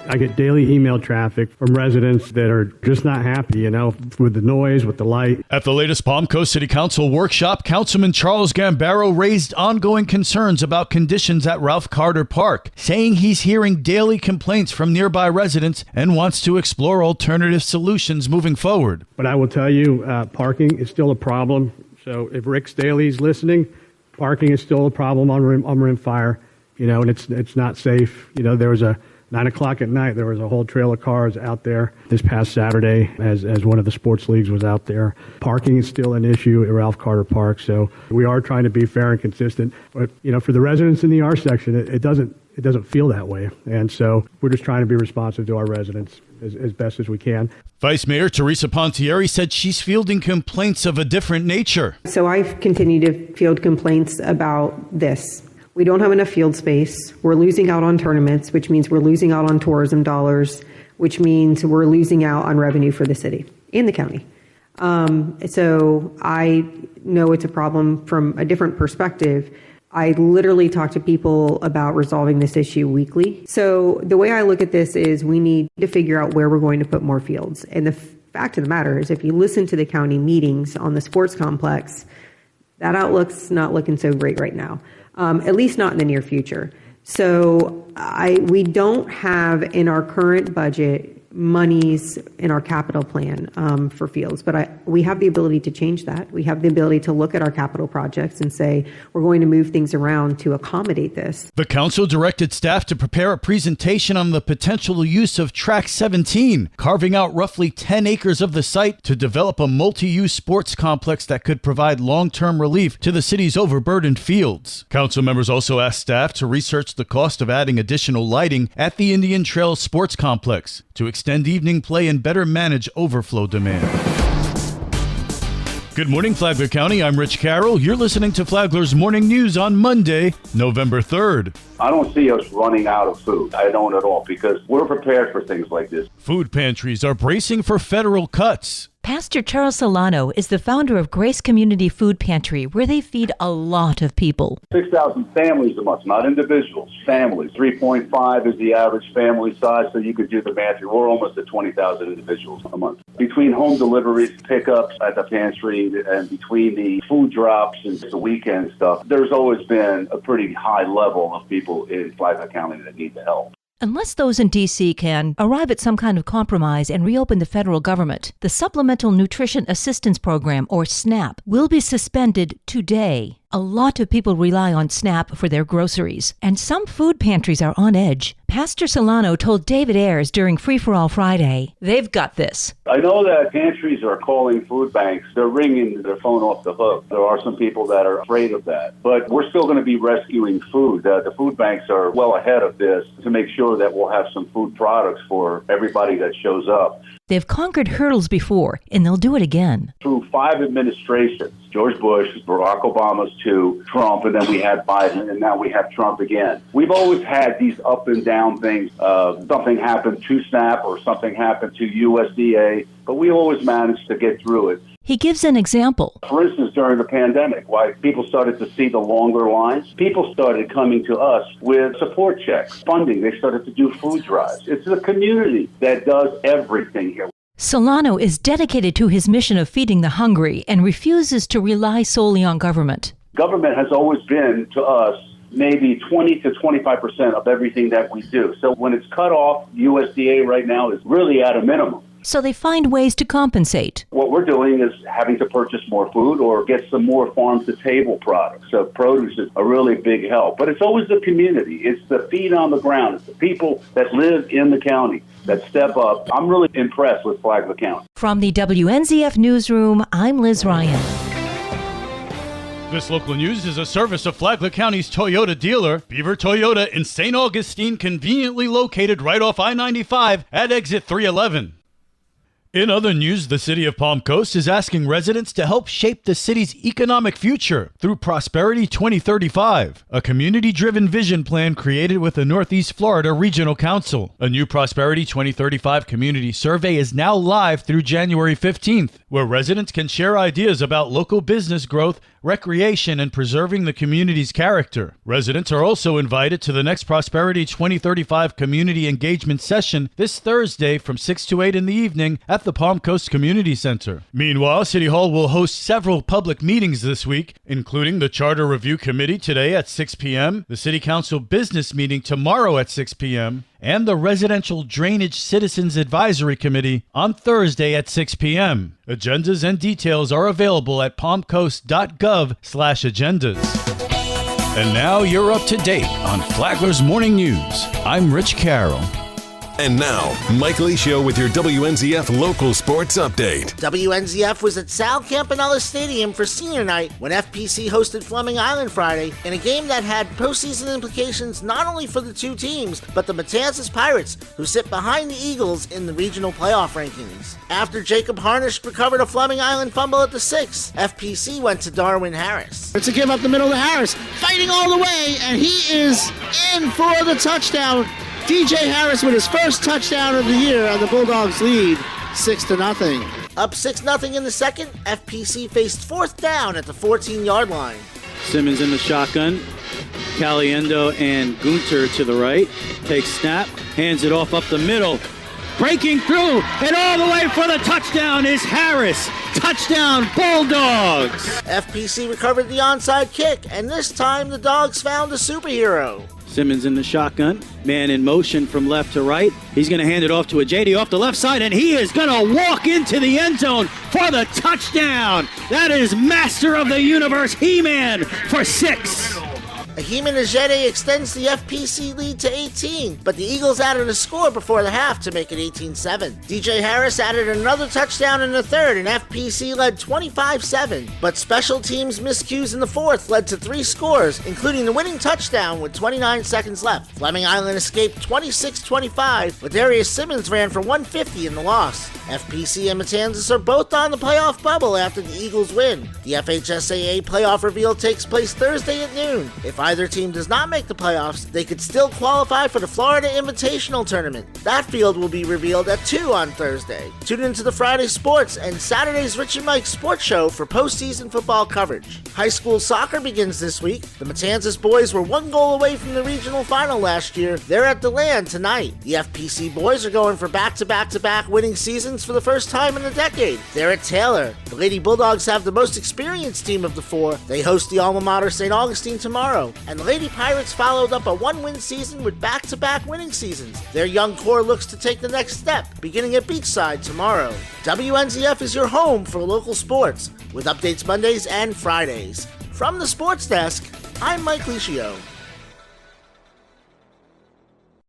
I get daily email traffic from residents that are just not happy, with the noise, with the light. At the latest Palm Coast City Council workshop, Councilman Charles Gambaro raised ongoing concerns about conditions at Ralph Carter Park, saying he's hearing daily complaints from nearby residents and wants to explore alternative solutions moving forward. But I will tell you, parking is still a problem. So if Rick Staley's listening, parking is still a problem on Rimfire, and it's not safe. There was a 9 o'clock at night, there was a whole trail of cars out there this past Saturday as one of the sports leagues was out there. Parking is still an issue at Ralph Carter Park, so we are trying to be fair and consistent. But, for the residents in the R section, it doesn't feel that way. And so we're just trying to be responsive to our residents as best as we can. Vice Mayor Teresa Pontieri said she's fielding complaints of a different nature. So I've continued to field complaints about this. We don't have enough field space. We're losing out on tournaments, which means we're losing out on tourism dollars, which means we're losing out on revenue for the city and the county. So I know it's a problem from a different perspective. I literally talk to people about resolving this issue weekly. So the way I look at this is we need to figure out where we're going to put more fields. And the fact of the matter is, if you listen to the county meetings on the sports complex, that outlook's not looking so great right now. At least not in the near future. So we don't have in our current budget monies in our capital plan for fields, but we have the ability to change that. We have the ability to look at our capital projects and say we're going to move things around to accommodate this. The council directed staff to prepare a presentation on the potential use of Track 17, carving out roughly 10 acres of the site to develop a multi-use sports complex that could provide long-term relief to the city's overburdened fields. Council members also asked staff to research the cost of adding additional lighting at the Indian Trail Sports Complex to extend evening play and better manage overflow demand. Good morning, Flagler County. I'm Rich Carroll. You're listening to Flagler's Morning News on Monday, November 3rd. I don't see us running out of food. I don't at all, because we're prepared for things like this. Food pantries are bracing for federal cuts. Pastor Charles Solano is the founder of Grace Community Food Pantry, where they feed a lot of people. 6,000 families a month, not individuals, families. 3.5 is the average family size, so you could do the math. We're almost at 20,000 individuals a month. Between home deliveries, pickups at the pantry, and between the food drops and the weekend stuff, there's always been a pretty high level of people in Flagler County that need the help. Unless those in D.C. can arrive at some kind of compromise and reopen the federal government, the Supplemental Nutrition Assistance Program, or SNAP, will be suspended today. A lot of people rely on SNAP for their groceries, and some food pantries are on edge. Pastor Solano told David Ayers during Free for All Friday, they've got this. I know that pantries are calling food banks. They're ringing their phone off the hook. There are some people that are afraid of that. But we're still going to be rescuing food. The food banks are well ahead of this to make sure that we'll have some food products for everybody that shows up. They've conquered hurdles before, and they'll do it again. Through 5 administrations, George Bush, Barack Obama's 2, Trump, and then we had Biden, and now we have Trump again. We've always had these up and down things. Something happened to SNAP or something happened to USDA, but we always managed to get through it. He gives an example. For instance, during the pandemic, why people started to see the longer lines, people started coming to us with support checks, funding. They started to do food drives. It's the community that does everything here. Solano is dedicated to his mission of feeding the hungry and refuses to rely solely on government. Government has always been, to us, maybe 20 to 25% of everything that we do. So when it's cut off, USDA right now is really at a minimum. So they find ways to compensate. What we're doing is having to purchase more food or get some more farm-to-table products. So produce is a really big help. But it's always the community. It's the feet on the ground. It's the people that live in the county that step up. I'm really impressed with Flagler County. From the WNZF Newsroom, I'm Liz Ryan. This local news is a service of Flagler County's Toyota dealer, Beaver Toyota in St. Augustine, conveniently located right off I-95 at exit 311. In other news, the city of Palm Coast is asking residents to help shape the city's economic future through Prosperity 2035, a community-driven vision plan created with the Northeast Florida Regional Council. A new Prosperity 2035 community survey is now live through January 15th. where residents can share ideas about local business growth, recreation, and preserving the community's character. Residents are also invited to the next Prosperity 2035 Community Engagement Session this Thursday from 6 to 8 in the evening at the Palm Coast Community Center. Meanwhile, City Hall will host several public meetings this week, including the Charter Review Committee today at 6 p.m., the City Council Business Meeting tomorrow at 6 p.m., and the Residential Drainage Citizens Advisory Committee on Thursday at 6 p.m. Agendas and details are available at palmcoast.gov/agendas. And now you're up to date on Flagler's Morning News. I'm Rich Carroll. And now, Mike Licio with your WNZF local sports update. WNZF was at Sal Campanella Stadium for senior night when FPC hosted Fleming Island Friday in a game that had postseason implications not only for the two teams, but the Matanzas Pirates, who sit behind the Eagles in the regional playoff rankings. After Jacob Harnish recovered a Fleming Island fumble at the 6, FPC went to Darwin Harris. It's a give up the middle to Harris, fighting all the way, and he is in for the touchdown. DJ Harris with his first touchdown of the year, and the Bulldogs lead 6-0. Up 6-0 in the second, FPC faced fourth down at the 14-yard line. Simmons in the shotgun. Caliendo and Gunter to the right. Takes snap, hands it off up the middle. Breaking through, and all the way for the touchdown is Harris. Touchdown, Bulldogs! FPC recovered the onside kick, and this time the Dogs found a superhero. Simmons in the shotgun, man in motion from left to right. He's going to hand it off to a JD off the left side, and he is going to walk into the end zone for the touchdown. That is Master of the Universe, He-Man, for 6. Ahiman Ajede extends the FPC lead to 18, but the Eagles added a score before the half to make it 18-7. DJ Harris added another touchdown in the third, and FPC led 25-7. But special teams miscues in the fourth led to 3 scores, including the winning touchdown with 29 seconds left. Fleming Island escaped 26-25, but Darius Simmons ran for 150 in the loss. FPC and Matanzas are both on the playoff bubble after the Eagles win. The FHSAA playoff reveal takes place Thursday at noon. If either team does not make the playoffs, they could still qualify for the Florida Invitational Tournament. That field will be revealed at 2 on Thursday. Tune into the Friday Sports and Saturday's Rich and Mike Sports Show for postseason football coverage. High school soccer begins this week. The Matanzas boys were 1 goal away from the regional final last year. They're at DeLand tonight. The FPC boys are going for back-to-back-to-back winning seasons for the first time in a decade. They're at Taylor. The Lady Bulldogs have the most experienced team of the 4. They host the alma mater St. Augustine tomorrow. And the Lady Pirates followed up a 1-win season with back-to-back winning seasons. Their young core looks to take the next step, beginning at Beachside tomorrow. WNZF is your home for local sports, with updates Mondays and Fridays. From the Sports Desk, I'm Mike Licio.